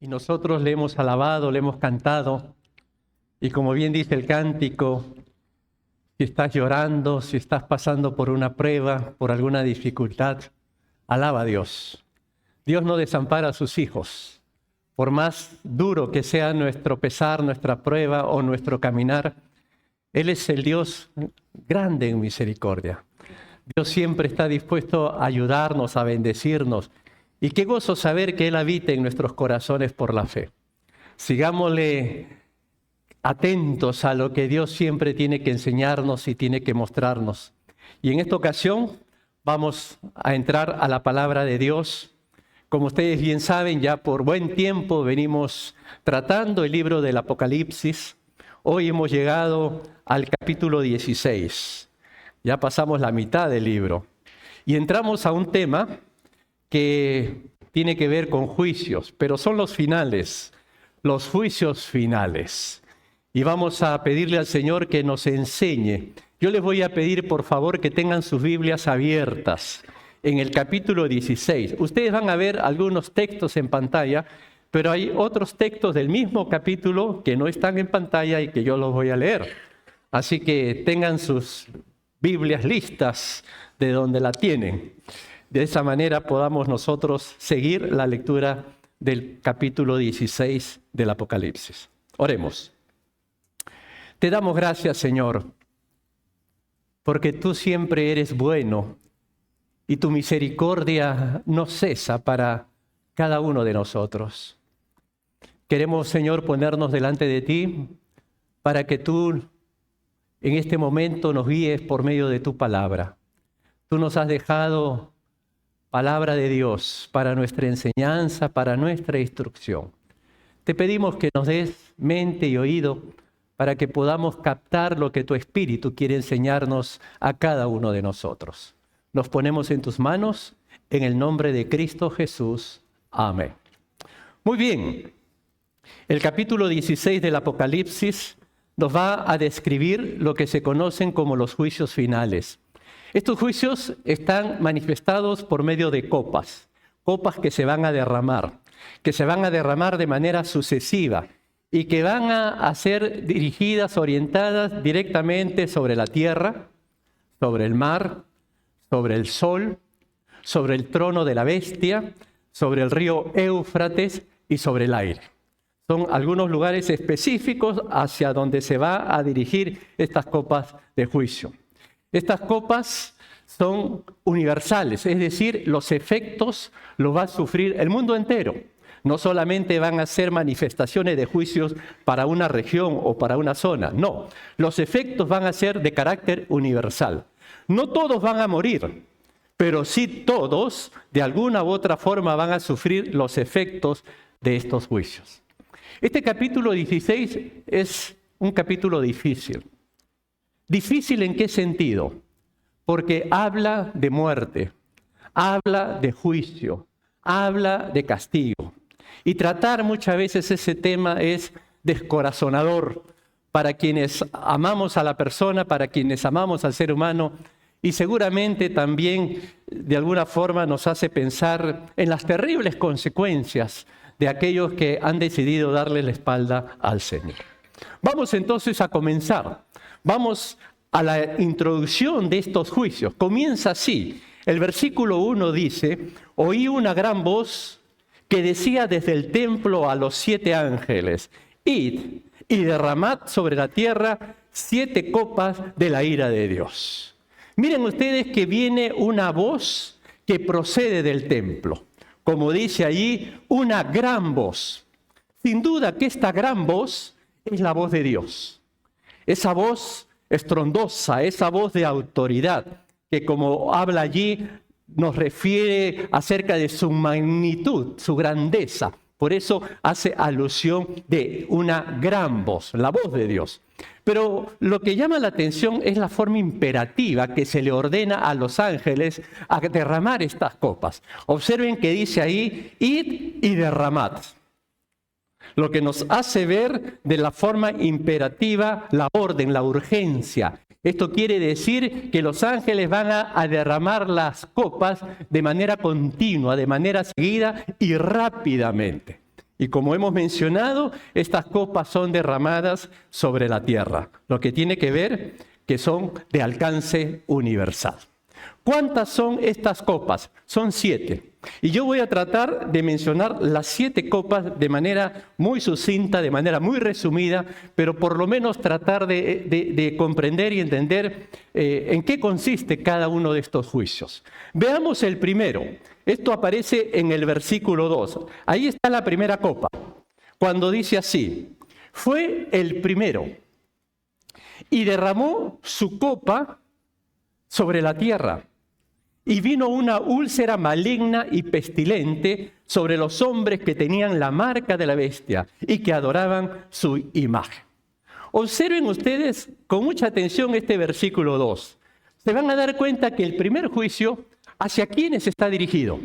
Y nosotros le hemos alabado, le hemos cantado. Y como bien dice el cántico, si estás llorando, si estás pasando por una prueba, por alguna dificultad, alaba a Dios. Dios no desampara a sus hijos. Por más duro que sea nuestro pesar, nuestra prueba o nuestro caminar, Él es el Dios grande en misericordia. Dios siempre está dispuesto a ayudarnos, a bendecirnos. Y qué gozo saber que Él habita en nuestros corazones por la fe. Sigámosle atentos a lo que Dios siempre tiene que enseñarnos y tiene que mostrarnos. Y en esta ocasión vamos a entrar a la palabra de Dios. Como ustedes bien saben, ya por buen tiempo venimos tratando el libro del Apocalipsis. Hoy hemos llegado al capítulo 16. Ya pasamos la mitad del libro. Y entramos a un tema que tiene que ver con juicios, pero son los finales, los juicios finales. Y vamos a pedirle al Señor que nos enseñe. Yo les voy a pedir, por favor, que tengan sus Biblias abiertas en el capítulo 16. Ustedes van a ver algunos textos en pantalla, pero hay otros textos del mismo capítulo que no están en pantalla y que yo los voy a leer. Así que tengan sus Biblias listas de donde la tienen. De esa manera podamos nosotros seguir la lectura del capítulo 16 del Apocalipsis. Oremos. Te damos gracias, Señor, porque tú siempre eres bueno y tu misericordia no cesa para cada uno de nosotros. Queremos, Señor, ponernos delante de ti para que tú en este momento nos guíes por medio de tu palabra. Tú nos has dejado palabra de Dios para nuestra enseñanza, para nuestra instrucción. Te pedimos que nos des mente y oído para que podamos captar lo que tu Espíritu quiere enseñarnos a cada uno de nosotros. Nos ponemos en tus manos, en el nombre de Cristo Jesús. Amén. Muy bien, el capítulo 16 del Apocalipsis nos va a describir lo que se conocen como los juicios finales. Estos juicios están manifestados por medio de copas que se van a derramar de manera sucesiva y que van a ser dirigidas, orientadas directamente sobre la tierra, sobre el mar, sobre el sol, sobre el trono de la bestia, sobre el río Éufrates y sobre el aire. Son algunos lugares específicos hacia donde se va a dirigir estas copas de juicio. Estas copas son universales, es decir, los efectos los va a sufrir el mundo entero. No solamente van a ser manifestaciones de juicios para una región o para una zona, no. Los efectos van a ser de carácter universal. No todos van a morir, pero sí todos, de alguna u otra forma, van a sufrir los efectos de estos juicios. Este capítulo 16 es un capítulo difícil. ¿Difícil en qué sentido? Porque habla de muerte, habla de juicio, habla de castigo. Y tratar muchas veces ese tema es descorazonador para quienes amamos a la persona, para quienes amamos al ser humano, y seguramente también de alguna forma nos hace pensar en las terribles consecuencias de aquellos que han decidido darle la espalda al Señor. Vamos entonces a comenzar. Vamos a la introducción de estos juicios. Comienza así. El versículo 1 dice: oí una gran voz que decía desde el templo a los 7 ángeles: id y derramad sobre la tierra 7 copas de la ira de Dios. Miren ustedes que viene una voz que procede del templo. Como dice allí, una gran voz. Sin duda que esta gran voz es la voz de Dios. Esa voz estrondosa, esa voz de autoridad, que como habla allí, nos refiere acerca de su magnitud, su grandeza. Por eso hace alusión de una gran voz, la voz de Dios. Pero lo que llama la atención es la forma imperativa que se le ordena a los ángeles a derramar estas copas. Observen que dice ahí: id y derramad. Lo que nos hace ver de la forma imperativa la orden, la urgencia. Esto quiere decir que los ángeles van a derramar las copas de manera continua, de manera seguida y rápidamente. Y como hemos mencionado, estas copas son derramadas sobre la tierra, lo que tiene que ver que son de alcance universal. ¿Cuántas son estas copas? Son 7. Y yo voy a tratar de mencionar las 7 copas de manera muy sucinta, de manera muy resumida, pero por lo menos tratar de comprender y entender en qué consiste cada uno de estos juicios. Veamos el primero. Esto aparece en el versículo 2. Ahí está la primera copa, cuando dice así: fue el primero y derramó su copa sobre la tierra. Y vino una úlcera maligna y pestilente sobre los hombres que tenían la marca de la bestia y que adoraban su imagen. Observen ustedes con mucha atención este versículo 2. Se van a dar cuenta que el primer juicio, ¿hacia quiénes está dirigido?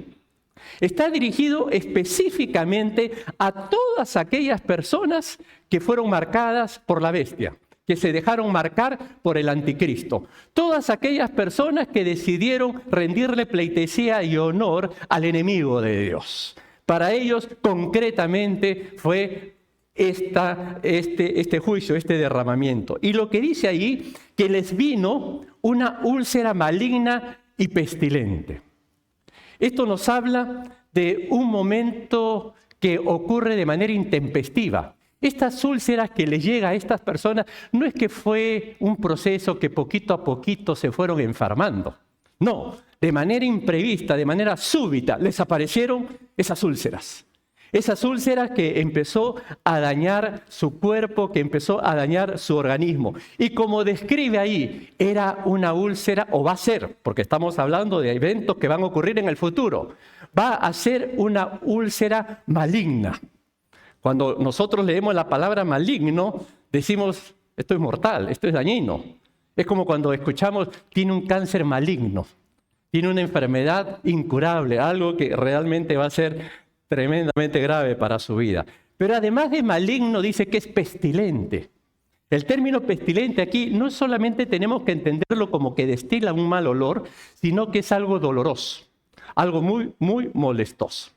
Está dirigido específicamente a todas aquellas personas que fueron marcadas por la bestia, que se dejaron marcar por el anticristo. Todas aquellas personas que decidieron rendirle pleitesía y honor al enemigo de Dios. Para ellos, concretamente, fue este juicio, este derramamiento. Y lo que dice ahí, que les vino una úlcera maligna y pestilente. Esto nos habla de un momento que ocurre de manera intempestiva. Estas úlceras que les llega a estas personas no es que fue un proceso que poquito a poquito se fueron enfermando. No, de manera imprevista, de manera súbita, les aparecieron esas úlceras. Esas úlceras que empezó a dañar su cuerpo, que empezó a dañar su organismo. Y como describe ahí, era una úlcera, o va a ser, porque estamos hablando de eventos que van a ocurrir en el futuro, va a ser una úlcera maligna. Cuando nosotros leemos la palabra maligno, decimos, esto es mortal, esto es dañino. Es como cuando escuchamos, tiene un cáncer maligno, tiene una enfermedad incurable, algo que realmente va a ser tremendamente grave para su vida. Pero además de maligno, dice que es pestilente. El término pestilente aquí no solamente tenemos que entenderlo como que destila un mal olor, sino que es algo doloroso, algo muy, muy molestoso.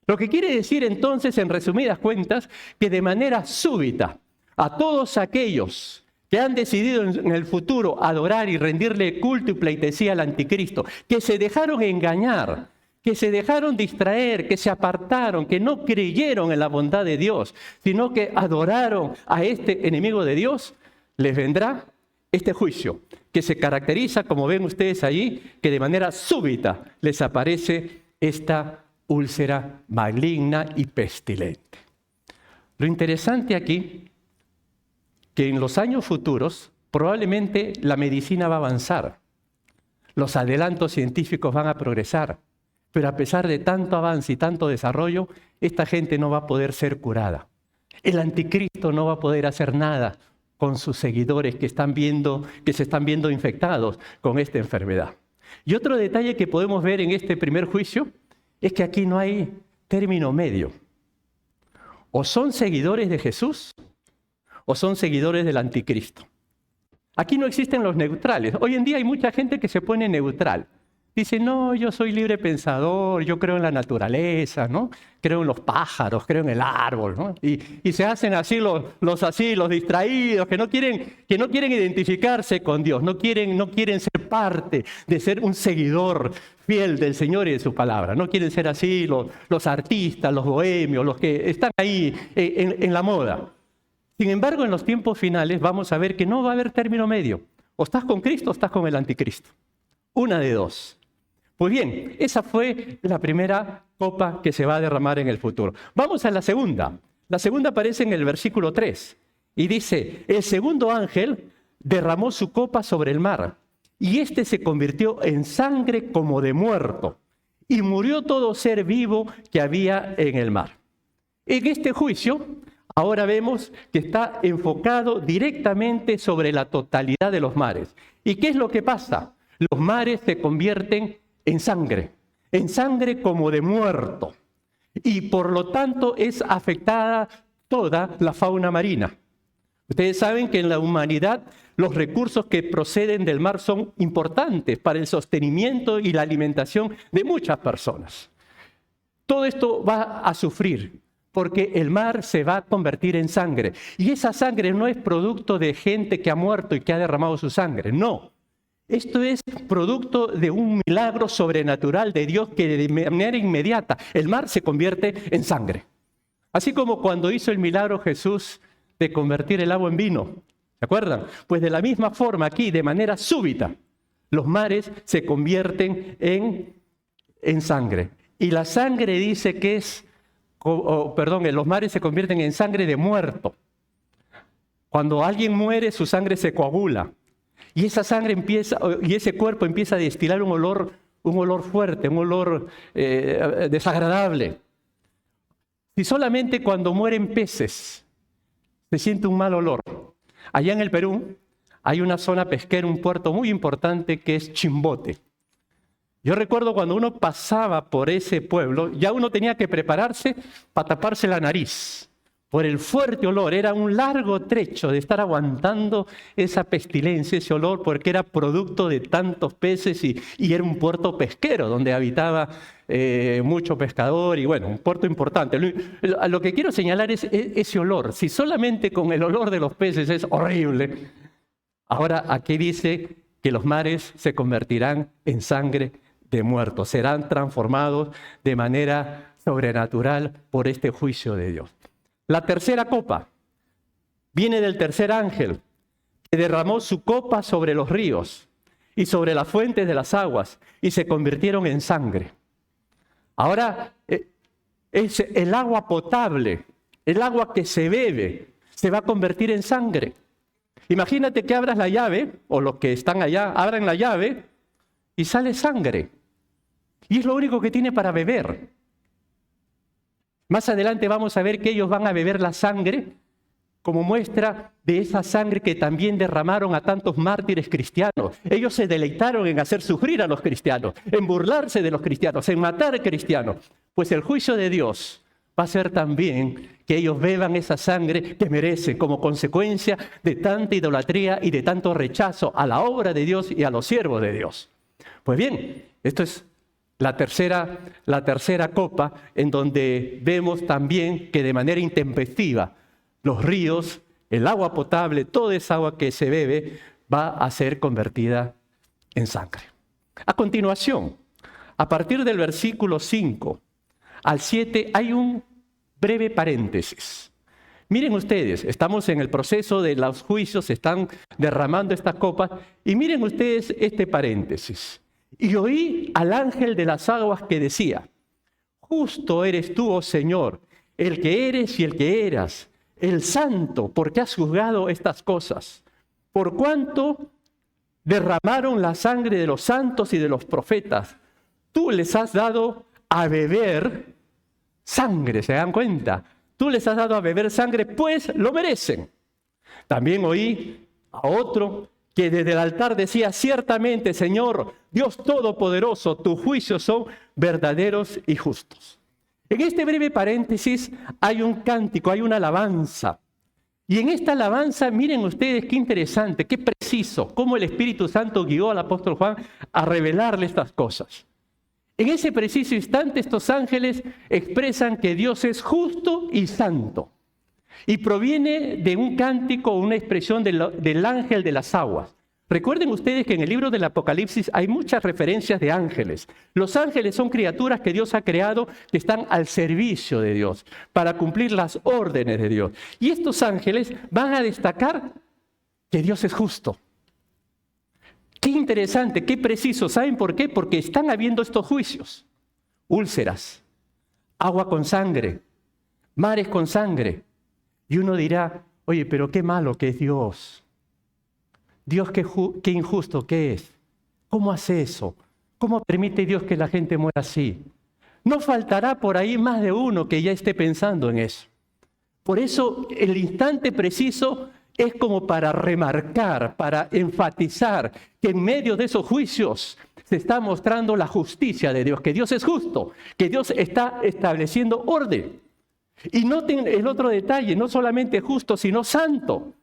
Lo que quiere decir entonces, en resumidas cuentas, que de manera súbita a todos aquellos que han decidido en el futuro adorar y rendirle culto y pleitesía al anticristo, que se dejaron engañar, que se dejaron distraer, que se apartaron, que no creyeron en la bondad de Dios, sino que adoraron a este enemigo de Dios, les vendrá este juicio, que se caracteriza, como ven ustedes allí, que de manera súbita les aparece esta úlcera maligna y pestilente. Lo interesante aquí, que en los años futuros probablemente la medicina va a avanzar, los adelantos científicos van a progresar, pero a pesar de tanto avance y tanto desarrollo, esta gente no va a poder ser curada. El anticristo no va a poder hacer nada con sus seguidores que se están viendo infectados con esta enfermedad. Y otro detalle que podemos ver en este primer juicio es que aquí no hay término medio. O son seguidores de Jesús o son seguidores del anticristo. Aquí no existen los neutrales. Hoy en día hay mucha gente que se pone neutral. Dice, no, yo soy libre pensador, yo creo en la naturaleza, ¿no? Creo en los pájaros, creo en el árbol, ¿no? Y se hacen así los distraídos, que no quieren identificarse con Dios, no quieren ser parte de ser un seguidor fiel del Señor y de su palabra. No quieren ser así los artistas, los bohemios, los que están ahí en la moda. Sin embargo, en los tiempos finales vamos a ver que no va a haber término medio. O estás con Cristo o estás con el anticristo. Una de dos. Pues bien, esa fue la primera copa que se va a derramar en el futuro. Vamos a la segunda. La segunda aparece en el versículo 3 y dice, el segundo ángel derramó su copa sobre el mar y éste se convirtió en sangre como de muerto y murió todo ser vivo que había en el mar. En este juicio, ahora vemos que está enfocado directamente sobre la totalidad de los mares. ¿Y qué es lo que pasa? Los mares se convierten en sangre como de muerto. Y por lo tanto es afectada toda la fauna marina. Ustedes saben que en la humanidad los recursos que proceden del mar son importantes para el sostenimiento y la alimentación de muchas personas. Todo esto va a sufrir. porque el mar se va a convertir en sangre. Y esa sangre no es producto de gente que ha muerto y que ha derramado su sangre, no. Esto es producto de un milagro sobrenatural de Dios que de manera inmediata el mar se convierte en sangre. Así como cuando hizo el milagro Jesús de convertir el agua en vino. ¿Se acuerdan? Pues de la misma forma aquí, de manera súbita, los mares se convierten en sangre. Y la sangre dice que es, los mares se convierten en sangre de muerto. Cuando alguien muere, su sangre se coagula. Y esa sangre y ese cuerpo empieza a destilar un olor fuerte, un olor desagradable. Si solamente cuando mueren peces se siente un mal olor. Allá en el Perú hay una zona pesquera, un puerto muy importante que es Chimbote. Yo recuerdo cuando uno pasaba por ese pueblo, ya uno tenía que prepararse para taparse la nariz. Por el fuerte olor, era un largo trecho de estar aguantando esa pestilencia, ese olor, porque era producto de tantos peces y era un puerto pesquero donde habitaba mucho pescador y bueno, un puerto importante. Lo que quiero señalar es ese olor. Si solamente con el olor de los peces es horrible, ahora aquí dice que los mares se convertirán en sangre de muertos, serán transformados de manera sobrenatural por este juicio de Dios. La tercera copa viene del tercer ángel, que derramó su copa sobre los ríos y sobre las fuentes de las aguas, y se convirtieron en sangre. Ahora es el agua potable, el agua que se bebe, se va a convertir en sangre. Imagínate que abras la llave, o los que están allá abran la llave, y sale sangre. Y es lo único que tiene para beber. Más adelante vamos a ver que ellos van a beber la sangre como muestra de esa sangre que también derramaron a tantos mártires cristianos. Ellos se deleitaron en hacer sufrir a los cristianos, en burlarse de los cristianos, en matar a cristianos. Pues el juicio de Dios va a ser también que ellos beban esa sangre que merecen como consecuencia de tanta idolatría y de tanto rechazo a la obra de Dios y a los siervos de Dios. Pues bien, esto es la tercera copa, en donde vemos también que de manera intempestiva los ríos, el agua potable, toda esa agua que se bebe va a ser convertida en sangre. A continuación, a partir del versículo 5 al 7 hay un breve paréntesis. Miren ustedes, estamos en el proceso de los juicios, se están derramando estas copas, y miren ustedes este paréntesis. Y oí al ángel de las aguas que decía: justo eres tú, oh Señor, el que eres y el que eras, el santo, porque has juzgado estas cosas. Por cuanto derramaron la sangre de los santos y de los profetas, tú les has dado a beber sangre, ¿se dan cuenta? Tú les has dado a beber sangre, pues lo merecen. También oí a otro que desde el altar decía: ciertamente, Señor, Dios Todopoderoso, tus juicios son verdaderos y justos. En este breve paréntesis hay un cántico, hay una alabanza. Y en esta alabanza, miren ustedes qué interesante, qué preciso, cómo el Espíritu Santo guió al apóstol Juan a revelarle estas cosas. En ese preciso instante, estos ángeles expresan que Dios es justo y santo. Y proviene de un cántico, una expresión del ángel de las aguas. Recuerden ustedes que en el libro del Apocalipsis hay muchas referencias de ángeles. Los ángeles son criaturas que Dios ha creado que están al servicio de Dios, para cumplir las órdenes de Dios. Y estos ángeles van a destacar que Dios es justo. Qué interesante, qué preciso. ¿Saben por qué? Porque están habiendo estos juicios. Úlceras, agua con sangre, mares con sangre. Y uno dirá: oye, pero qué malo que es Dios. Dios qué injusto que es. ¿Cómo hace eso? ¿Cómo permite Dios que la gente muera así? No faltará por ahí más de uno que ya esté pensando en eso. Por eso el instante preciso es como para remarcar, para enfatizar que en medio de esos juicios se está mostrando la justicia de Dios, que Dios es justo, que Dios está estableciendo orden. Y noten el otro detalle, no solamente justo, sino santo.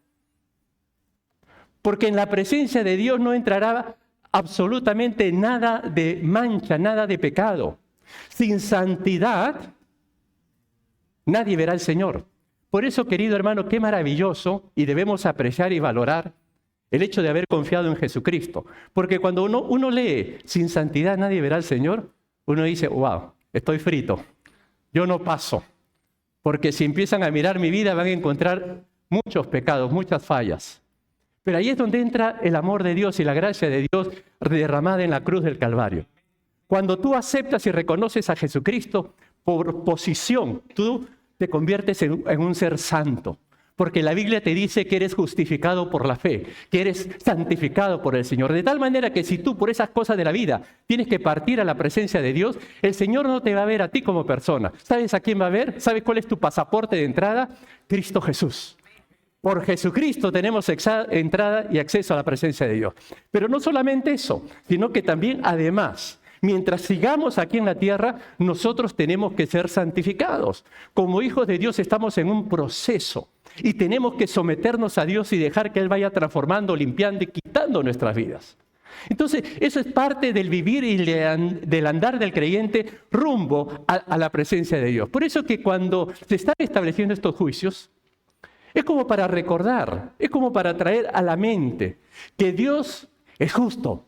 Porque en la presencia de Dios no entrará absolutamente nada de mancha, nada de pecado. Sin santidad nadie verá al Señor. Por eso, querido hermano, qué maravilloso, y debemos apreciar y valorar el hecho de haber confiado en Jesucristo. Porque cuando uno lee, sin santidad nadie verá al Señor, uno dice, wow, estoy frito, yo no paso. Porque si empiezan a mirar mi vida van a encontrar muchos pecados, muchas fallas. Pero ahí es donde entra el amor de Dios y la gracia de Dios derramada en la cruz del Calvario. Cuando tú aceptas y reconoces a Jesucristo por posición, tú te conviertes en un ser santo. Porque la Biblia te dice que eres justificado por la fe, que eres santificado por el Señor. De tal manera que si tú por esas cosas de la vida tienes que partir a la presencia de Dios, el Señor no te va a ver a ti como persona. ¿Sabes a quién va a ver? ¿Sabes cuál es tu pasaporte de entrada? Cristo Jesús. Por Jesucristo tenemos entrada y acceso a la presencia de Dios. Pero no solamente eso, sino que también además, mientras sigamos aquí en la tierra, nosotros tenemos que ser santificados. Como hijos de Dios estamos en un proceso y tenemos que someternos a Dios y dejar que Él vaya transformando, limpiando y quitando nuestras vidas. Entonces, eso es parte del vivir y del andar del creyente rumbo a la presencia de Dios. Por eso que cuando se están estableciendo estos juicios, es como para recordar, es como para traer a la mente que Dios es justo,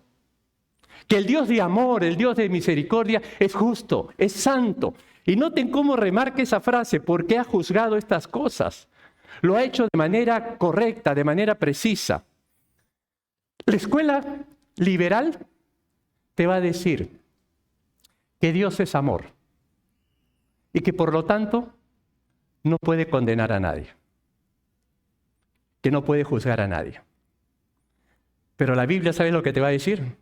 que el Dios de amor, el Dios de misericordia es justo, es santo. Y noten cómo remarca esa frase, porque ha juzgado estas cosas. Lo ha hecho de manera correcta, de manera precisa. La escuela liberal te va a decir que Dios es amor y que por lo tanto no puede condenar a nadie, que no puede juzgar a nadie. Pero la Biblia, ¿sabes lo que te va a decir?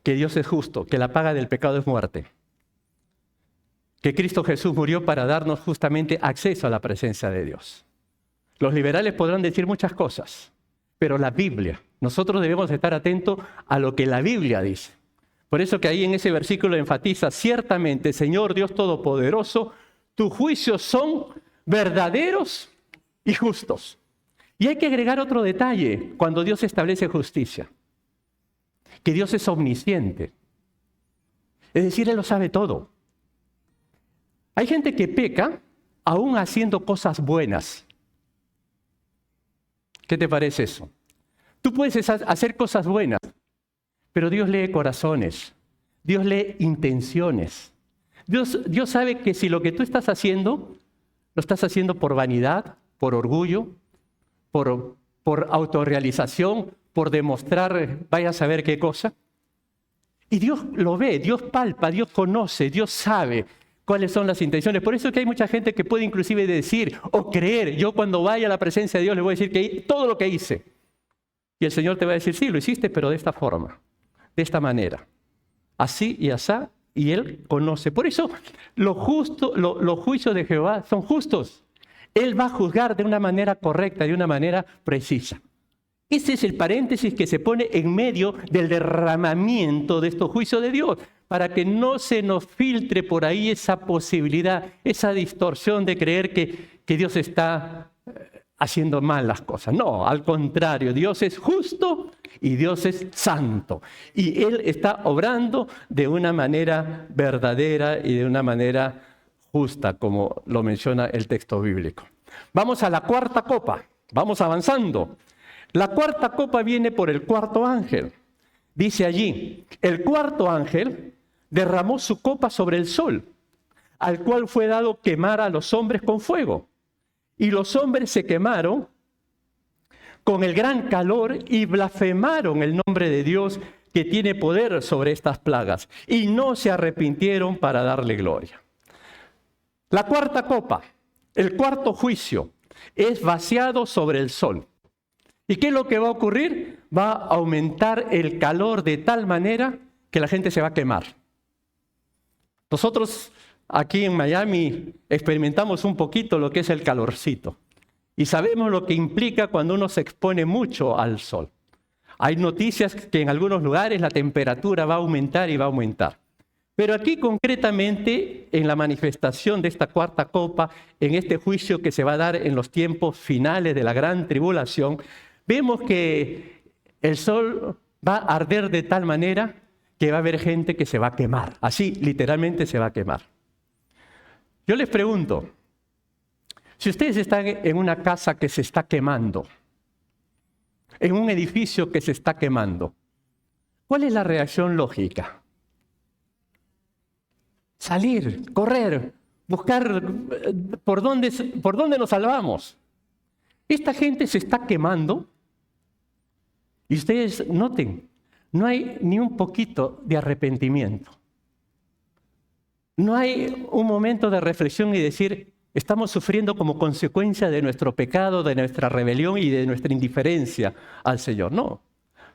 Que Dios es justo, que la paga del pecado es muerte, que Cristo Jesús murió para darnos justamente acceso a la presencia de Dios. Los liberales podrán decir muchas cosas, pero la Biblia, nosotros debemos estar atentos a lo que la Biblia dice. Por eso que ahí en ese versículo enfatiza, ciertamente, Señor Dios Todopoderoso, tus juicios son verdaderos y justos. Y hay que agregar otro detalle cuando Dios establece justicia, que Dios es omnisciente. Es decir, Él lo sabe todo. Hay gente que peca aún haciendo cosas buenas. ¿Qué te parece eso? Tú puedes hacer cosas buenas, pero Dios lee corazones, Dios lee intenciones. Dios sabe que si lo que tú estás haciendo, lo estás haciendo por vanidad, por orgullo, por autorrealización, por demostrar, vaya a saber qué cosa. Y Dios lo ve, Dios palpa, Dios conoce, Dios sabe cuáles son las intenciones. Por eso es que hay mucha gente que puede inclusive decir o creer, yo cuando vaya a la presencia de Dios le voy a decir que todo lo que hice. Y el Señor te va a decir, sí, lo hiciste, pero de esta forma, de esta manera. Así y asá, y Él conoce. Por eso los juicios de Jehová son justos. Él va a juzgar de una manera correcta, de una manera precisa. Ese es el paréntesis que se pone en medio del derramamiento de estos juicios de Dios, para que no se nos filtre por ahí esa posibilidad, esa distorsión de creer que Dios está haciendo mal las cosas. No, al contrario, Dios es justo y Dios es santo. Y Él está obrando de una manera verdadera y de una manera justa, como lo menciona el texto bíblico. Vamos a la cuarta copa, vamos avanzando. La cuarta copa viene por el cuarto ángel. Dice allí, el cuarto ángel derramó su copa sobre el sol, al cual fue dado quemar a los hombres con fuego. Y los hombres se quemaron con el gran calor y blasfemaron el nombre de Dios que tiene poder sobre estas plagas. Y no se arrepintieron para darle gloria. La cuarta copa, el cuarto juicio, es vaciado sobre el sol. ¿Y qué es lo que va a ocurrir? Va a aumentar el calor de tal manera que la gente se va a quemar. Nosotros aquí en Miami experimentamos un poquito lo que es el calorcito. Y sabemos lo que implica cuando uno se expone mucho al sol. Hay noticias que en algunos lugares la temperatura va a aumentar y va a aumentar. Pero aquí concretamente, en la manifestación de esta cuarta copa, en este juicio que se va a dar en los tiempos finales de la gran tribulación, vemos que el sol va a arder de tal manera que va a haber gente que se va a quemar. Así, literalmente se va a quemar. Yo les pregunto, Si ustedes están en una casa que se está quemando, en un edificio que se está quemando, ¿cuál es la reacción lógica? Salir, correr, buscar por dónde nos salvamos. Esta gente se está quemando y ustedes noten, no hay ni un poquito de arrepentimiento. No hay un momento de reflexión y decir, estamos sufriendo como consecuencia de nuestro pecado, de nuestra rebelión y de nuestra indiferencia al Señor. No,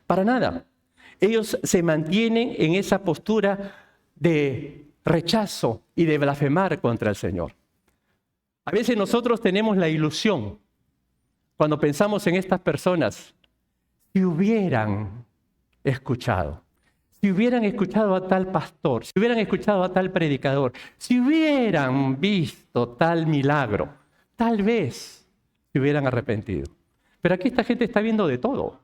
para nada. Ellos se mantienen en esa postura de rechazo y de blasfemar contra el Señor. A veces nosotros tenemos la ilusión, cuando pensamos en estas personas, si hubieran escuchado a tal pastor, si hubieran escuchado a tal predicador, si hubieran visto tal milagro, tal vez se hubieran arrepentido. Pero aquí esta gente está viendo de todo.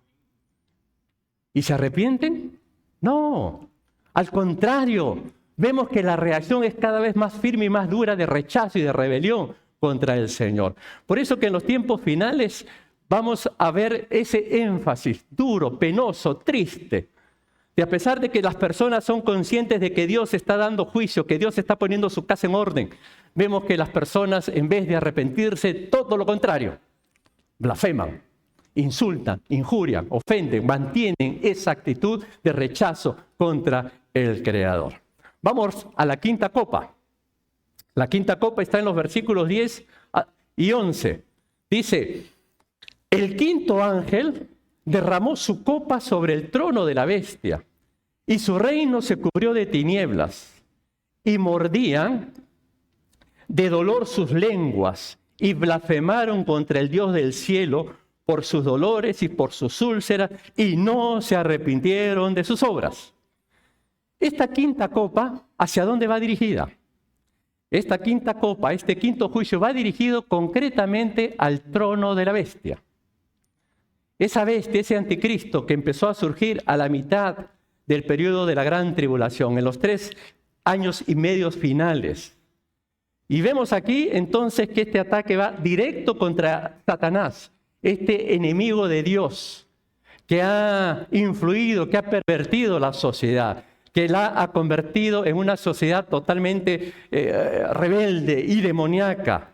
¿Y se arrepienten? No, al contrario, vemos que la reacción es cada vez más firme y más dura de rechazo y de rebelión contra el Señor. Por eso que en los tiempos finales vamos a ver ese énfasis duro, penoso, triste. Y a pesar de que las personas son conscientes de que Dios está dando juicio, que Dios está poniendo su casa en orden, vemos que las personas, en vez de arrepentirse, todo lo contrario, blasfeman, insultan, injurian, ofenden, mantienen esa actitud de rechazo contra el Creador. Vamos a la quinta copa. La quinta copa está en los versículos 10 y 11. Dice, el quinto ángel derramó su copa sobre el trono de la bestia, y su reino se cubrió de tinieblas, y mordían de dolor sus lenguas, y blasfemaron contra el Dios del cielo por sus dolores y por sus úlceras, y no se arrepintieron de sus obras. Esta quinta copa, ¿hacia dónde va dirigida? Esta quinta copa, este quinto juicio va dirigido concretamente al trono de la bestia. Esa bestia, ese anticristo que empezó a surgir a la mitad del periodo de la gran tribulación, en los 3 años y medio finales. Y vemos aquí entonces que este ataque va directo contra Satanás, este enemigo de Dios, que ha influido, que ha pervertido la sociedad, que la ha convertido en una sociedad totalmente rebelde y demoníaca.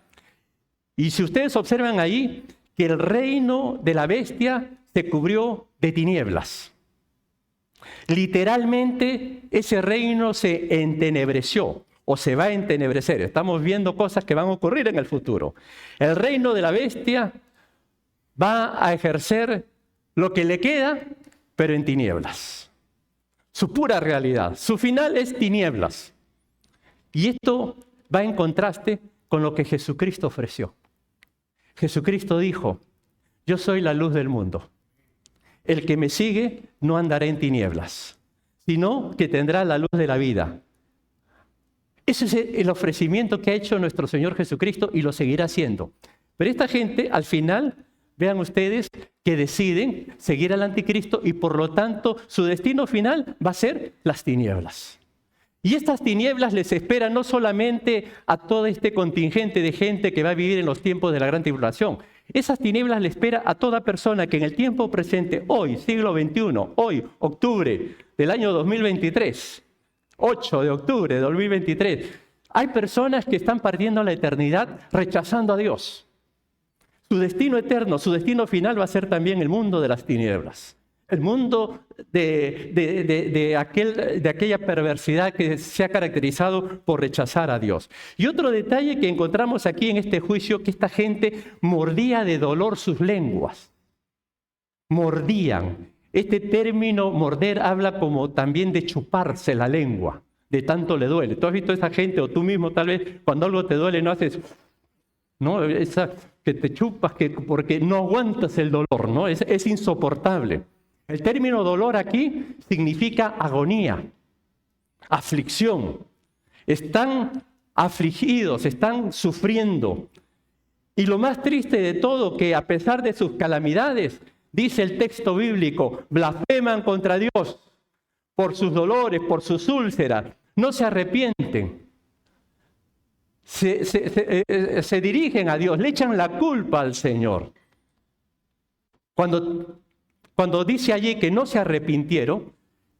Y si ustedes observan ahí, que el reino de la bestia se cubrió de tinieblas. Literalmente, ese reino se entenebreció o se va a entenebrecer. Estamos viendo cosas que van a ocurrir en el futuro. El reino de la bestia va a ejercer lo que le queda, pero en tinieblas. Su pura realidad, su final es tinieblas. Y esto va en contraste con lo que Jesucristo ofreció. Jesucristo dijo, yo soy la luz del mundo. El que me sigue no andará en tinieblas, sino que tendrá la luz de la vida. Ese es el ofrecimiento que ha hecho nuestro Señor Jesucristo y lo seguirá haciendo. Pero esta gente, al final, vean ustedes que deciden seguir al anticristo y por lo tanto su destino final va a ser las tinieblas. Y estas tinieblas les esperan no solamente a todo este contingente de gente que va a vivir en los tiempos de la gran tribulación. Esas tinieblas le espera a toda persona que en el tiempo presente, hoy, siglo XXI, hoy, octubre del año 2023, 8 de octubre de 2023, hay personas que están perdiendo la eternidad rechazando a Dios. Su destino eterno, su destino final va a ser también el mundo de las tinieblas. El mundo de aquella perversidad que se ha caracterizado por rechazar a Dios. Y otro detalle que encontramos aquí en este juicio, que esta gente mordía de dolor sus lenguas. Mordían. Este término morder habla como también de chuparse la lengua, de tanto le duele. ¿Tú has visto a esa gente, o tú mismo tal vez, cuando algo te duele no haces... ¿no? Esa que te chupas porque no aguantas el dolor, ¿no? Es insoportable. El término dolor aquí significa agonía, aflicción. Están afligidos, están sufriendo. Y lo más triste de todo, que a pesar de sus calamidades, dice el texto bíblico, blasfeman contra Dios por sus dolores, por sus úlceras, no se arrepienten. se dirigen a Dios, le echan la culpa al Señor. Cuando dice allí que no se arrepintieron,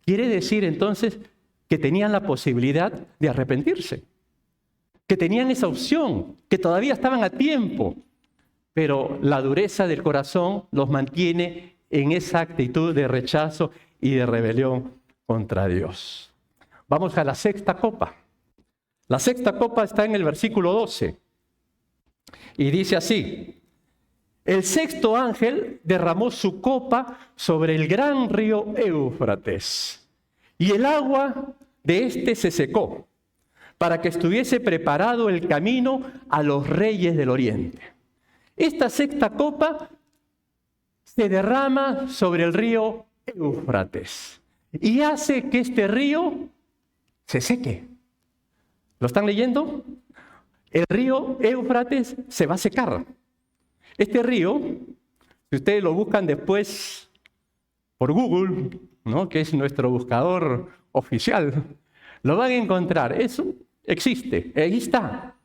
quiere decir entonces que tenían la posibilidad de arrepentirse, que tenían esa opción, que todavía estaban a tiempo, pero la dureza del corazón los mantiene en esa actitud de rechazo y de rebelión contra Dios. Vamos a la sexta copa. La sexta copa está en el versículo 12 y dice así: el sexto ángel derramó su copa sobre el gran río Éufrates, y el agua de éste se secó, para que estuviese preparado el camino a los reyes del oriente. Esta sexta copa se derrama sobre el río Éufrates y hace que este río se seque. ¿Lo están leyendo? El río Éufrates se va a secar. Este río, si ustedes lo buscan después por Google, ¿no?, que es nuestro buscador oficial, lo van a encontrar. Eso existe, ahí está.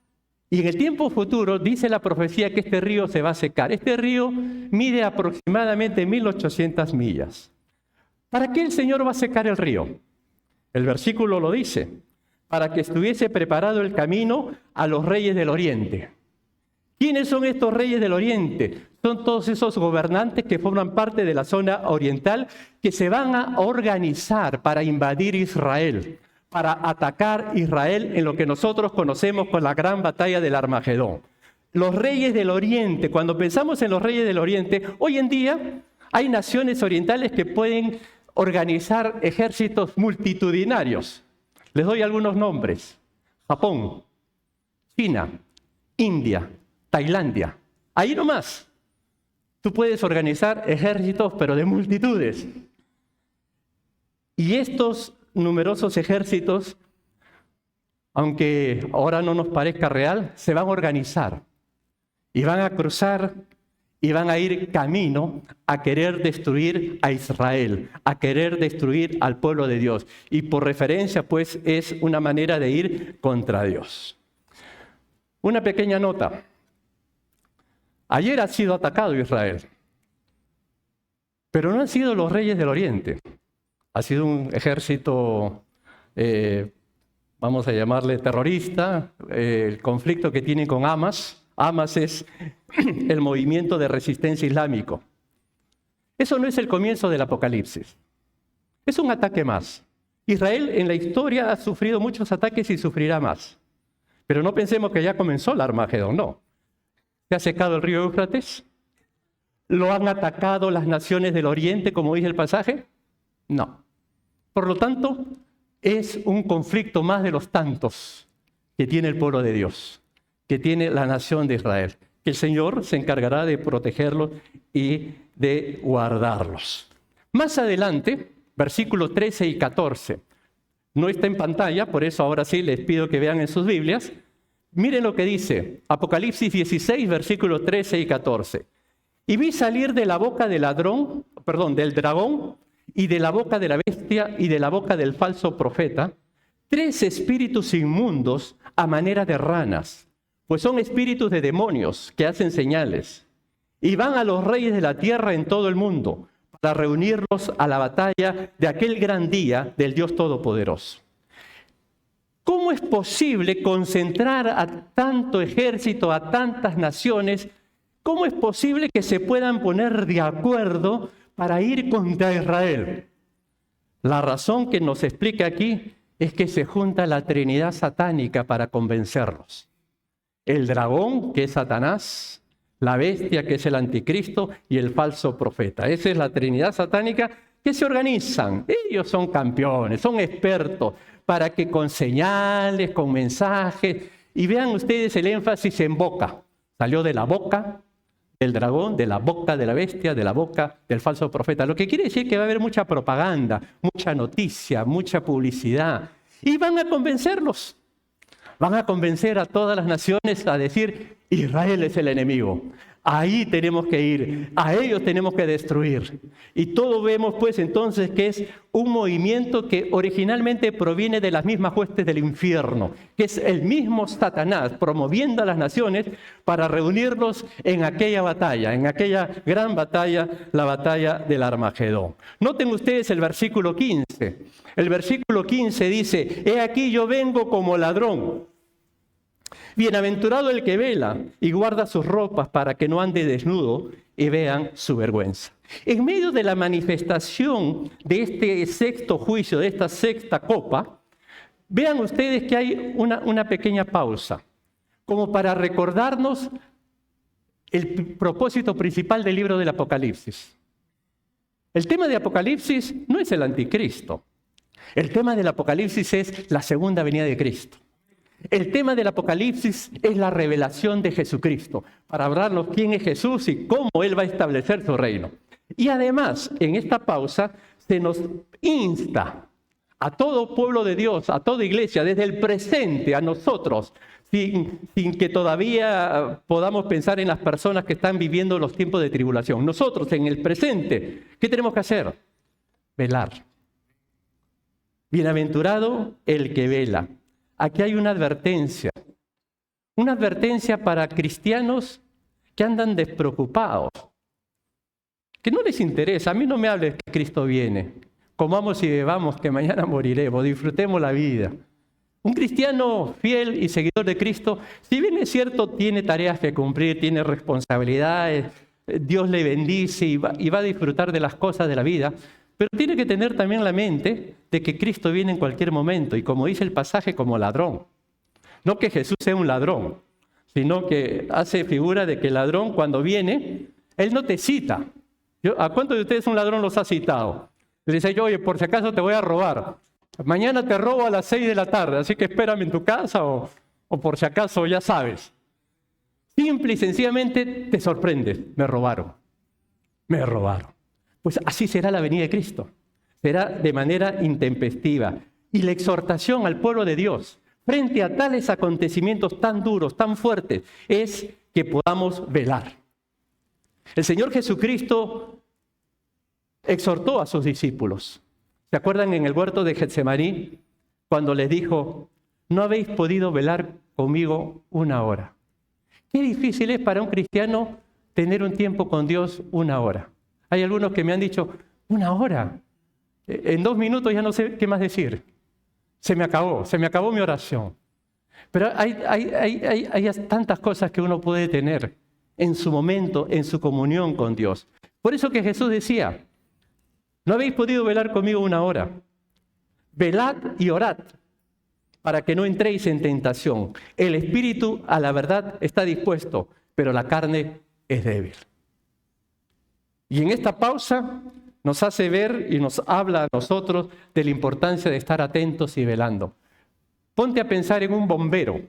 Y en el tiempo futuro dice la profecía que este río se va a secar. Este río mide aproximadamente 1800 millas. ¿Para qué el Señor va a secar el río? El versículo lo dice: para que estuviese preparado el camino a los reyes del oriente. ¿Quiénes son estos reyes del oriente? Son todos esos gobernantes que forman parte de la zona oriental que se van a organizar para invadir Israel, para atacar Israel en lo que nosotros conocemos con la gran batalla del Armagedón. Los reyes del oriente, cuando pensamos en los reyes del oriente, hoy en día hay naciones orientales que pueden organizar ejércitos multitudinarios. Les doy algunos nombres: Japón, China, India, Tailandia. Ahí nomás. Tú puedes organizar ejércitos, pero de multitudes. Y estos numerosos ejércitos, aunque ahora no nos parezca real, se van a organizar y van a cruzar y van a ir camino a querer destruir a Israel, a querer destruir al pueblo de Dios. Y por referencia, pues, es una manera de ir contra Dios. Una pequeña nota. Ayer ha sido atacado Israel, pero no han sido los reyes del oriente. Ha sido un ejército, vamos a llamarle terrorista, el conflicto que tienen con Hamas. Hamas es el movimiento de resistencia islámico. Eso no es el comienzo del Apocalipsis. Es un ataque más. Israel en la historia ha sufrido muchos ataques y sufrirá más. Pero no pensemos que ya comenzó el Armagedón, no. ¿Se ha secado el río Éufrates? ¿Lo han atacado las naciones del oriente, como dice el pasaje? No. Por lo tanto, es un conflicto más de los tantos que tiene el pueblo de Dios, que tiene la nación de Israel, que el Señor se encargará de protegerlos y de guardarlos. Más adelante, versículos 13 y 14, no está en pantalla, por eso ahora sí les pido que vean en sus Biblias. Miren lo que dice Apocalipsis 16, versículos 13 y 14. Y vi salir de la boca del dragón, y de la boca de la bestia y de la boca del falso profeta, 3 espíritus inmundos a manera de ranas, pues son espíritus de demonios que hacen señales, y van a los reyes de la tierra en todo el mundo para reunirlos a la batalla de aquel gran día del Dios Todopoderoso. ¿Cómo es posible concentrar a tanto ejército, a tantas naciones? ¿Cómo es posible que se puedan poner de acuerdo para ir contra Israel? La razón que nos explica aquí es que se junta la Trinidad satánica para convencerlos. El dragón, que es Satanás, la bestia, que es el anticristo, y el falso profeta. Esa es la Trinidad satánica que se organizan. Ellos son campeones, son expertos, para que con señales, con mensajes, y vean ustedes el énfasis en boca. Salió de la boca del dragón, de la boca de la bestia, de la boca del falso profeta. Lo que quiere decir que va a haber mucha propaganda, mucha noticia, mucha publicidad. Y van a convencerlos. Van a convencer a todas las naciones a decir: Israel es el enemigo. Ahí tenemos que ir, a ellos tenemos que destruir. Y todo vemos pues entonces que es un movimiento que originalmente proviene de las mismas huestes del infierno, que es el mismo Satanás promoviendo a las naciones para reunirlos en aquella batalla, en aquella gran batalla, la batalla del Armagedón. Noten ustedes el versículo 15. El versículo 15 dice: he aquí yo vengo como ladrón. Bienaventurado el que vela y guarda sus ropas para que no ande desnudo y vean su vergüenza. En medio de la manifestación de este sexto juicio, de esta sexta copa, vean ustedes que hay una pequeña pausa, como para recordarnos el propósito principal del libro del Apocalipsis. El tema de Apocalipsis no es el anticristo. El tema del Apocalipsis es la segunda venida de Cristo. El tema del Apocalipsis es la revelación de Jesucristo, para hablarnos quién es Jesús y cómo Él va a establecer su reino. Y además, en esta pausa, se nos insta a todo pueblo de Dios, a toda iglesia, desde el presente, a nosotros, sin que todavía podamos pensar en las personas que están viviendo los tiempos de tribulación. Nosotros, en el presente, ¿qué tenemos que hacer? Velar. Bienaventurado el que vela. Aquí hay una advertencia para cristianos que andan despreocupados, que no les interesa. A mí no me hables que Cristo viene, comamos y bebamos que mañana moriremos, disfrutemos la vida. Un cristiano fiel y seguidor de Cristo, si bien es cierto, tiene tareas que cumplir, tiene responsabilidades, Dios le bendice y va a disfrutar de las cosas de la vida, pero tiene que tener también la mente de que Cristo viene en cualquier momento, y como dice el pasaje, como ladrón. No que Jesús sea un ladrón, sino que hace figura de que el ladrón cuando viene, él no te cita. ¿A cuántos de ustedes un ladrón los ha citado? Le dice: oye, por si acaso te voy a robar. Mañana te robo a las 6 de la tarde, así que espérame en tu casa o por si acaso ya sabes. Simple y sencillamente te sorprendes. Me robaron. Pues así será la venida de Cristo. Será de manera intempestiva. Y la exhortación al pueblo de Dios frente a tales acontecimientos tan duros, tan fuertes, es que podamos velar. El Señor Jesucristo exhortó a sus discípulos. ¿Se acuerdan en el huerto de Getsemaní? Cuando les dijo: no habéis podido velar conmigo una hora. Qué difícil es para un cristiano tener un tiempo con Dios una hora. Hay algunos que me han dicho: una hora. En 2 minutos ya no sé qué más decir. Se me acabó mi oración. Pero hay tantas cosas que uno puede tener en su momento, en su comunión con Dios. Por eso que Jesús decía: no habéis podido velar conmigo una hora. Velad y orad para que no entréis en tentación. El espíritu a la verdad está dispuesto, pero la carne es débil. Y en esta pausa nos hace ver y nos habla a nosotros de la importancia de estar atentos y velando. Ponte a pensar en un bombero,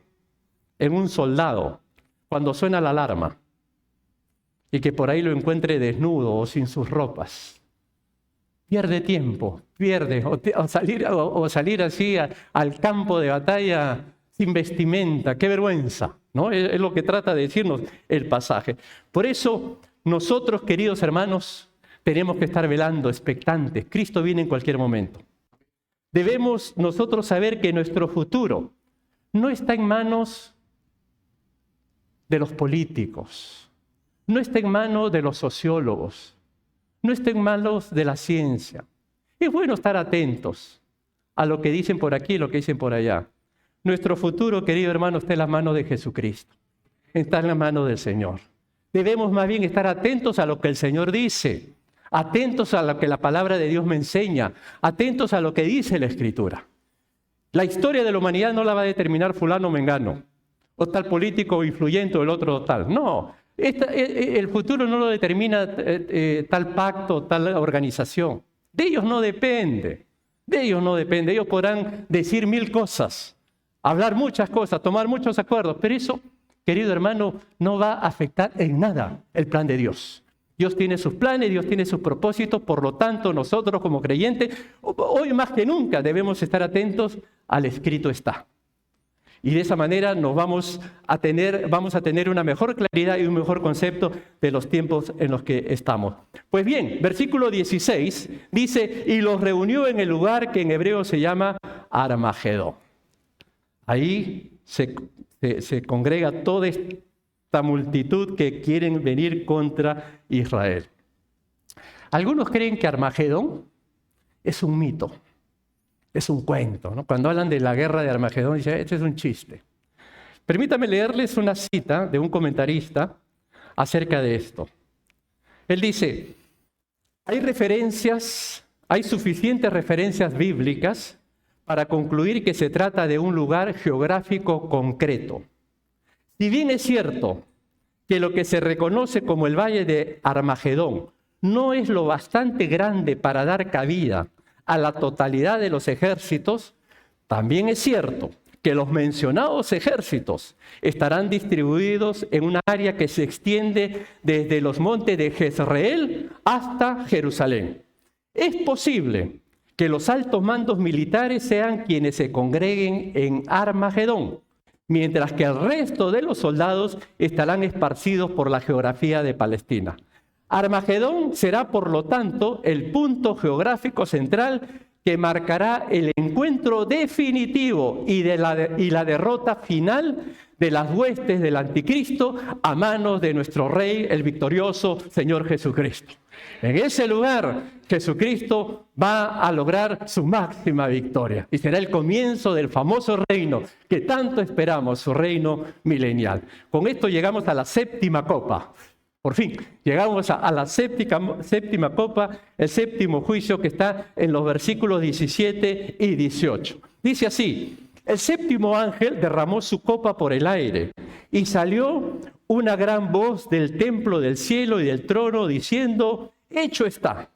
en un soldado, cuando suena la alarma y que por ahí lo encuentre desnudo o sin sus ropas. Pierde tiempo, o salir así al campo de batalla sin vestimenta. ¡Qué vergüenza! ¿No? Es lo que trata de decirnos el pasaje. Por eso nosotros, queridos hermanos, tenemos que estar velando, expectantes. Cristo viene en cualquier momento. Debemos nosotros saber que nuestro futuro no está en manos de los políticos, no está en manos de los sociólogos, no está en manos de la ciencia. Es bueno estar atentos a lo que dicen por aquí y lo que dicen por allá. Nuestro futuro, querido hermano, está en las manos de Jesucristo, está en las manos del Señor. Debemos más bien estar atentos a lo que el Señor dice, atentos a lo que la palabra de Dios me enseña, atentos a lo que dice la Escritura. La historia de la humanidad no la va a determinar fulano o mengano, o tal político influyente o el otro tal. No, el futuro no lo determina tal pacto, tal organización. De ellos no depende, Ellos podrán decir 1000 cosas, hablar muchas cosas, tomar muchos acuerdos, pero eso, querido hermano, no va a afectar en nada el plan de Dios. Dios tiene sus planes, Dios tiene sus propósitos, por lo tanto nosotros como creyentes, hoy más que nunca debemos estar atentos al escrito está. Y de esa manera vamos a tener una mejor claridad y un mejor concepto de los tiempos en los que estamos. Pues bien, versículo 16 dice, y los reunió en el lugar que en hebreo se llama Armagedón. Ahí se congrega toda esta multitud que quieren venir contra Israel. Algunos creen que Armagedón es un mito. Es un cuento, ¿no? Cuando hablan de la guerra de Armagedón, dicen, este es un chiste. Permítame leerles una cita de un comentarista acerca de esto. Él dice, hay suficientes referencias bíblicas para concluir que se trata de un lugar geográfico concreto. Si bien es cierto que lo que se reconoce como el Valle de Armagedón no es lo bastante grande para dar cabida a la totalidad de los ejércitos, también es cierto que los mencionados ejércitos estarán distribuidos en una área que se extiende desde los montes de Jezreel hasta Jerusalén. Es posible que los altos mandos militares sean quienes se congreguen en Armagedón, mientras que el resto de los soldados estarán esparcidos por la geografía de Palestina. Armagedón será, por lo tanto, el punto geográfico central que marcará el encuentro definitivo y la derrota final de las huestes del anticristo a manos de nuestro Rey, el victorioso Señor Jesucristo. En ese lugar, Jesucristo va a lograr su máxima victoria y será el comienzo del famoso reino que tanto esperamos, su reino milenial. Con esto llegamos a la séptima copa. Por fin, llegamos a la séptima copa, el séptimo juicio que está en los versículos 17 y 18. Dice así, el séptimo ángel derramó su copa por el aire y salió una gran voz del templo del cielo y del trono diciendo, hecho está.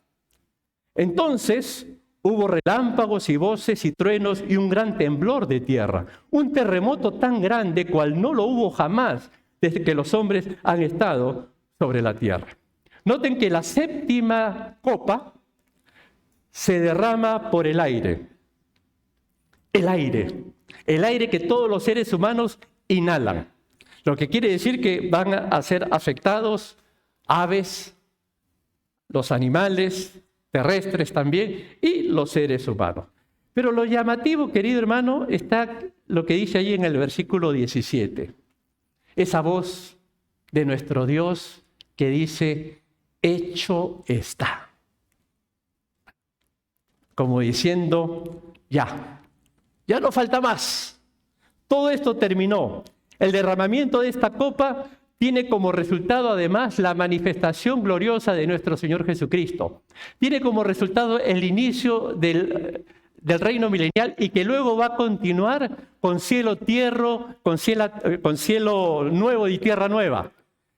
Entonces hubo relámpagos y voces y truenos y un gran temblor de tierra, un terremoto tan grande cual no lo hubo jamás desde que los hombres han estado sobre la tierra. Noten que la séptima copa se derrama por el aire. El aire que todos los seres humanos inhalan. Lo que quiere decir que van a ser afectados aves, los animales terrestres también y los seres humanos. Pero lo llamativo, querido hermano, está lo que dice allí en el versículo 17. Esa voz de nuestro Dios que dice, hecho está. Como diciendo, ya no falta más. Todo esto terminó. El derramamiento de esta copa tiene como resultado además la manifestación gloriosa de nuestro Señor Jesucristo. Tiene como resultado el inicio del reino milenial y que luego va a continuar con cielo nuevo y tierra nueva.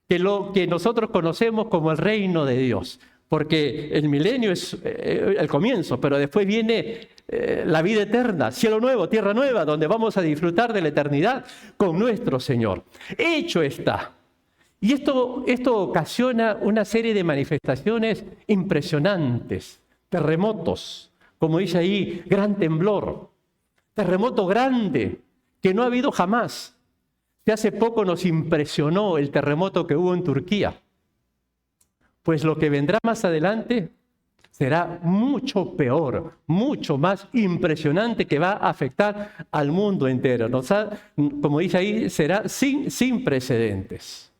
Que lo que nosotros conocemos como el reino de Dios, porque el milenio es el comienzo, pero después viene la vida eterna, cielo nuevo, tierra nueva, donde vamos a disfrutar de la eternidad con nuestro Señor. Hecho está. Y esto ocasiona una serie de manifestaciones impresionantes, terremotos, como dice ahí, gran temblor, terremoto grande que no ha habido jamás. Que hace poco nos impresionó el terremoto que hubo en Turquía. Pues lo que vendrá más adelante será mucho peor, mucho más impresionante, que va a afectar al mundo entero. Como dice ahí, será sin precedentes.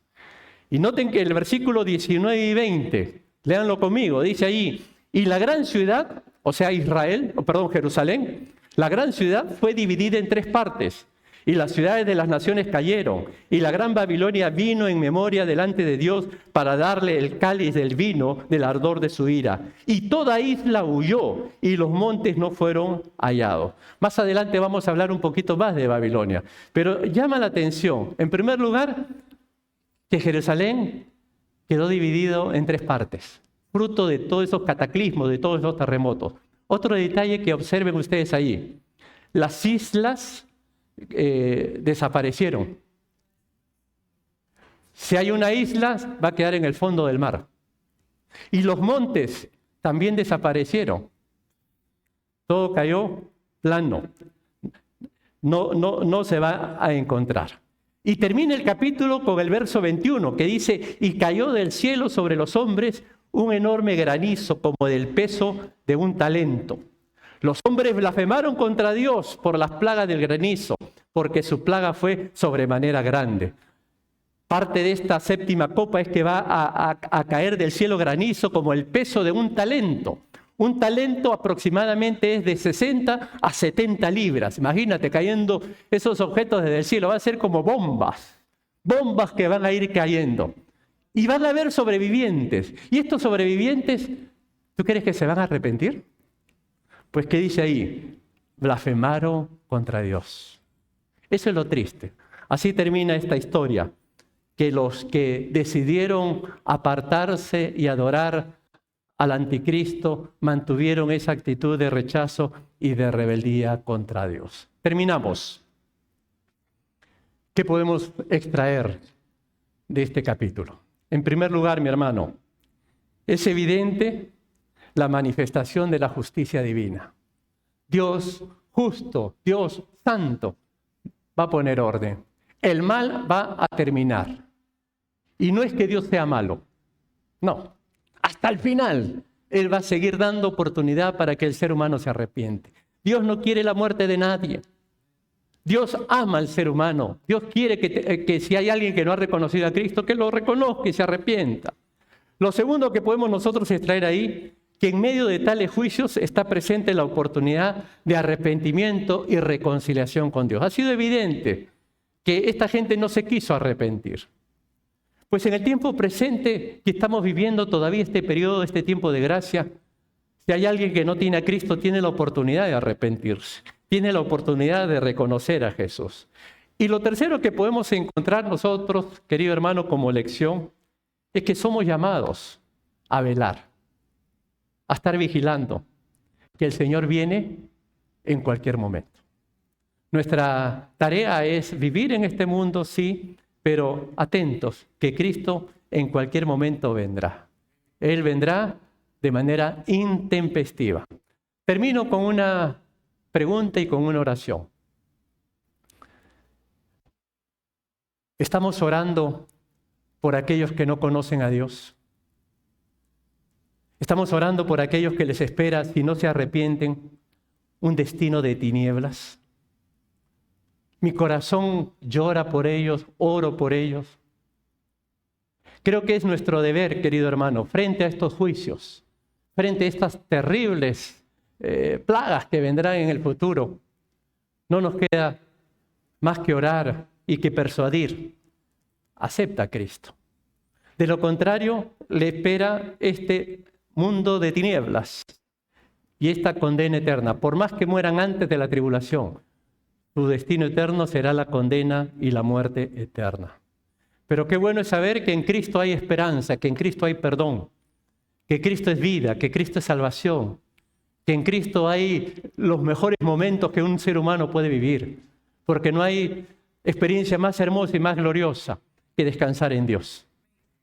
Y noten que el versículo 19 y 20, léanlo conmigo, dice ahí, y la gran ciudad, o sea Jerusalén, la gran ciudad fue dividida en 3 partes. Y las ciudades de las naciones cayeron, y la gran Babilonia vino en memoria delante de Dios para darle el cáliz del vino del ardor de su ira. Y toda isla huyó, y los montes no fueron hallados. Más adelante vamos a hablar un poquito más de Babilonia. Pero llama la atención, en primer lugar, que Jerusalén quedó dividido en 3 partes, fruto de todos esos cataclismos, de todos esos terremotos. Otro detalle que observen ustedes ahí, las islas desaparecieron. Si hay una isla, va a quedar en el fondo del mar. Y los montes también desaparecieron. Todo cayó plano. no se va a encontrar. Y termina el capítulo con el verso 21 que dice, y cayó del cielo sobre los hombres un enorme granizo como del peso de un talento. Los hombres blasfemaron contra Dios por las plagas del granizo, porque su plaga fue sobremanera grande. Parte de esta séptima copa es que va a caer del cielo granizo como el peso de un talento. Un talento aproximadamente es de 60 a 70 libras. Imagínate cayendo esos objetos desde el cielo. Va a ser como bombas. Bombas que van a ir cayendo. Y van a haber sobrevivientes. Y estos sobrevivientes, ¿tú crees que se van a arrepentir? Pues ¿qué dice ahí? Blasfemaron contra Dios. Eso es lo triste. Así termina esta historia. Que los que decidieron apartarse y adorar al anticristo mantuvieron esa actitud de rechazo y de rebeldía contra Dios. Terminamos. ¿Qué podemos extraer de este capítulo? En primer lugar, mi hermano, es evidente la manifestación de la justicia divina. Dios justo, Dios santo, va a poner orden. El mal va a terminar. Y no es que Dios sea malo. No. Hasta el final, Él va a seguir dando oportunidad para que el ser humano se arrepiente. Dios no quiere la muerte de nadie. Dios ama al ser humano. Dios quiere que si hay alguien que no ha reconocido a Cristo, que lo reconozca y se arrepienta. Lo segundo que podemos nosotros extraer ahí, que en medio de tales juicios está presente la oportunidad de arrepentimiento y reconciliación con Dios. Ha sido evidente que esta gente no se quiso arrepentir. Pues en el tiempo presente que estamos viviendo todavía este periodo, este tiempo de gracia, si hay alguien que no tiene a Cristo, tiene la oportunidad de arrepentirse, tiene la oportunidad de reconocer a Jesús. Y lo tercero que podemos encontrar nosotros, querido hermano, como lección, es que somos llamados a velar, a estar vigilando, que el Señor viene en cualquier momento. Nuestra tarea es vivir en este mundo, sí, pero atentos, que Cristo en cualquier momento vendrá. Él vendrá de manera intempestiva. Termino con una pregunta y con una oración. ¿Estamos orando por aquellos que no conocen a Dios? ¿Estamos orando por aquellos que les espera, si no se arrepienten, un destino de tinieblas? Mi corazón llora por ellos, oro por ellos. Creo que es nuestro deber, querido hermano, frente a estos juicios, frente a estas terribles plagas que vendrán en el futuro, no nos queda más que orar y que persuadir. Acepta a Cristo. De lo contrario, le espera este mundo de tinieblas y esta condena eterna. Por más que mueran antes de la tribulación, su destino eterno será la condena y la muerte eterna. Pero qué bueno es saber que en Cristo hay esperanza, que en Cristo hay perdón, que Cristo es vida, que Cristo es salvación, que en Cristo hay los mejores momentos que un ser humano puede vivir, porque no hay experiencia más hermosa y más gloriosa que descansar en Dios.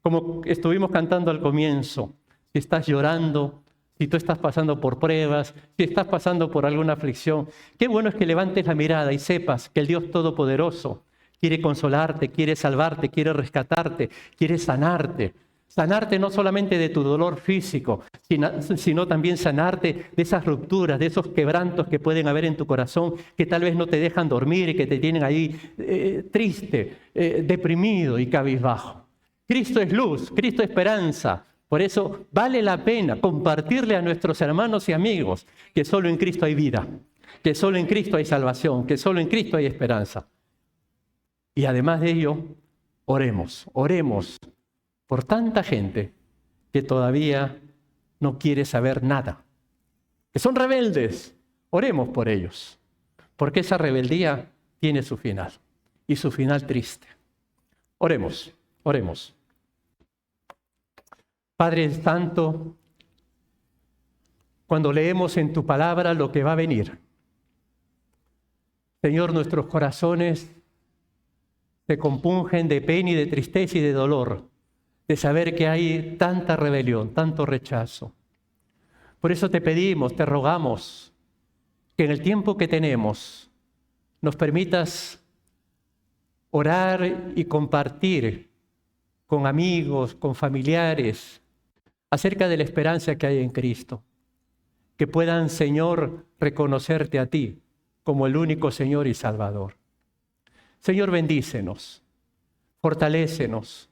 Como estuvimos cantando al comienzo, si estás llorando, si tú estás pasando por pruebas, si estás pasando por alguna aflicción, qué bueno es que levantes la mirada y sepas que el Dios Todopoderoso quiere consolarte, quiere salvarte, quiere rescatarte, quiere sanarte. Sanarte no solamente de tu dolor físico, sino también sanarte de esas rupturas, de esos quebrantos que pueden haber en tu corazón, que tal vez no te dejan dormir y que te tienen ahí triste, deprimido y cabizbajo. Cristo es luz, Cristo es esperanza. Por eso vale la pena compartirle a nuestros hermanos y amigos que solo en Cristo hay vida, que solo en Cristo hay salvación, que solo en Cristo hay esperanza. Y además de ello, oremos por tanta gente que todavía no quiere saber nada, que son rebeldes. Oremos por ellos, porque esa rebeldía tiene su final, y su final triste. Oremos. Padre Santo, cuando leemos en tu palabra lo que va a venir, Señor, nuestros corazones se compungen de pena y de tristeza y de dolor, de saber que hay tanta rebelión, tanto rechazo. Por eso te pedimos, te rogamos, que en el tiempo que tenemos, nos permitas orar y compartir con amigos, con familiares, acerca de la esperanza que hay en Cristo. Que puedan, Señor, reconocerte a ti como el único Señor y Salvador. Señor, bendícenos, fortalécenos,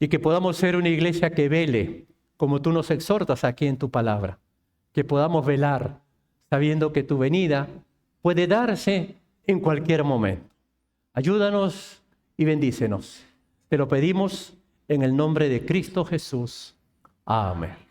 y que podamos ser una iglesia que vele, como tú nos exhortas aquí en tu palabra. Que podamos velar, sabiendo que tu venida puede darse en cualquier momento. Ayúdanos y bendícenos. Te lo pedimos en el nombre de Cristo Jesús. Amén.